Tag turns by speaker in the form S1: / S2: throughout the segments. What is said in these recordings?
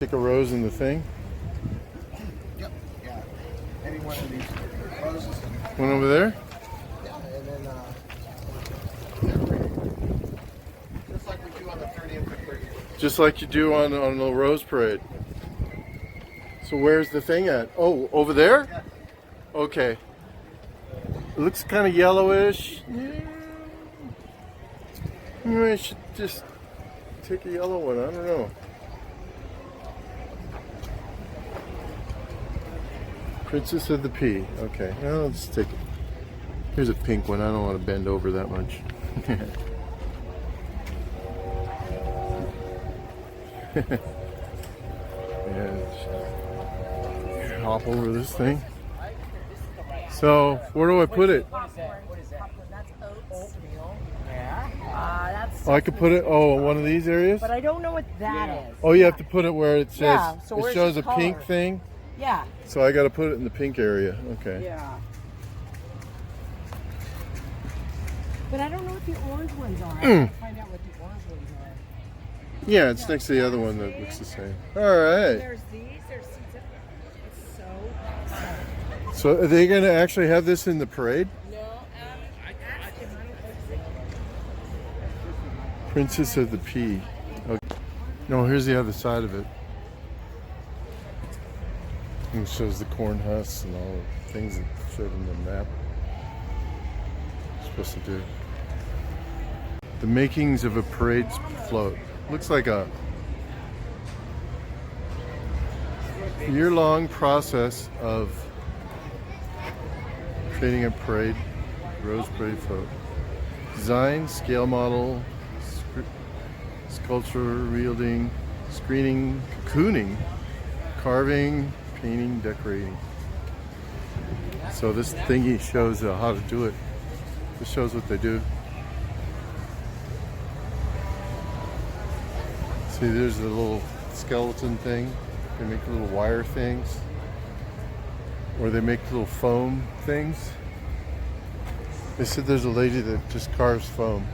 S1: Stick a rose in the thing.
S2: Yep. Yeah. Any one of these roses.
S1: One over there?
S2: Yeah, and then just like we do on the 30th and 30th.
S1: Just like you do on the Rose Parade. So where's the thing at? Oh, over there?
S2: Yeah.
S1: Okay. It looks kind of yellowish. I should just take a yellow one. I don't know. Princess of the Pea. Okay, well, let's take it. Here's a pink one. I don't want to bend over that much. And hop over this thing. So, where do I put it?
S3: What is that? That's oatmeal.
S4: Yeah.
S3: That's.
S1: Oh, I could put it, one of these areas?
S3: But I don't know what that is.
S1: Oh, you have to put it where it says,
S3: Yeah, so
S1: it
S3: where's
S1: shows
S3: the
S1: a pink
S3: color?
S1: thing.
S3: Yeah.
S1: So I got to put it in the pink area. Okay.
S3: Yeah. But I don't know what the orange ones are. I have to find out what the orange ones are.
S1: Yeah, it's next to the other one that looks the same. All right.
S3: There's these. There's seeds. It's so.
S1: So are they going to actually have this in the parade?
S3: No. Ask him. I don't think so.
S1: Princess of the Pea. Okay. No, here's the other side of it. And it shows the corn husks and all the things that showed in the map. It's supposed to do. The makings of a parade float. Looks like a year-long process of creating a parade, Rose Parade float. Design, scale model, sculpture, wielding, screening, cocooning, carving, painting, decorating. So this thingy shows how to do it. This shows what they do. See, there's the little skeleton thing. They make little wire things. Or they make little foam things. They said there's a lady that just carves foam.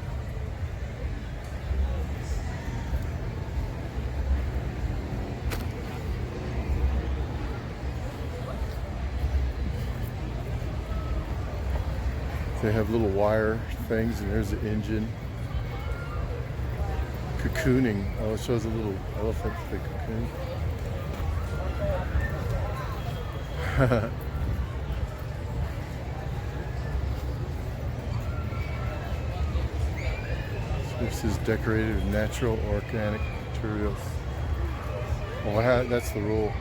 S1: They have little wire things, and there's the engine. Cocooning. Oh, it shows a little elephant they cocoon. This is decorated with natural organic materials. Well, that's the rule.